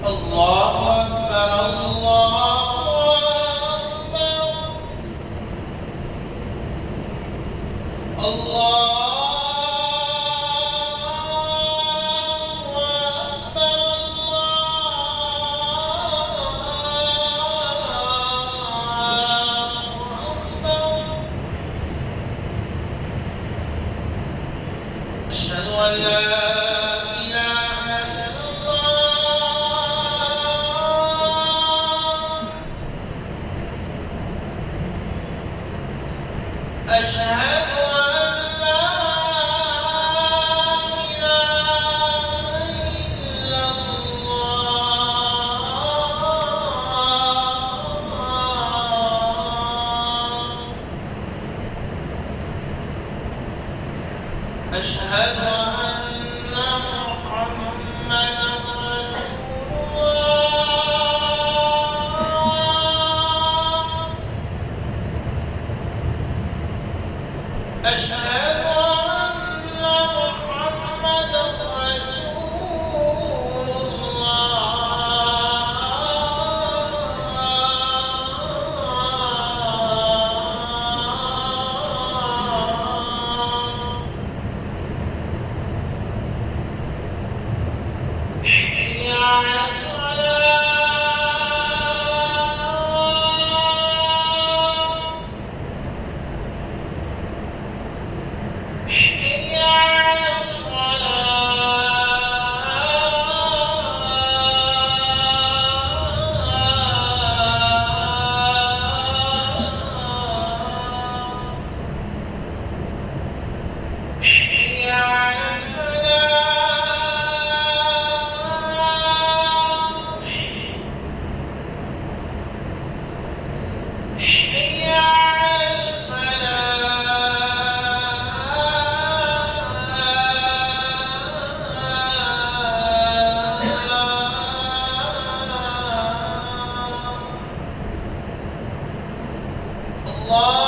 الله أكبر الله أكبر الله أشهد أن لا إله إلا الله أشهد أن لا إله إلا الله أشهد أن محمدًا رسول الله أشهد أن محمدًا رسول الله حي على الصلاة حي على الصلاة حي على الفلاح حي على الفلاح الله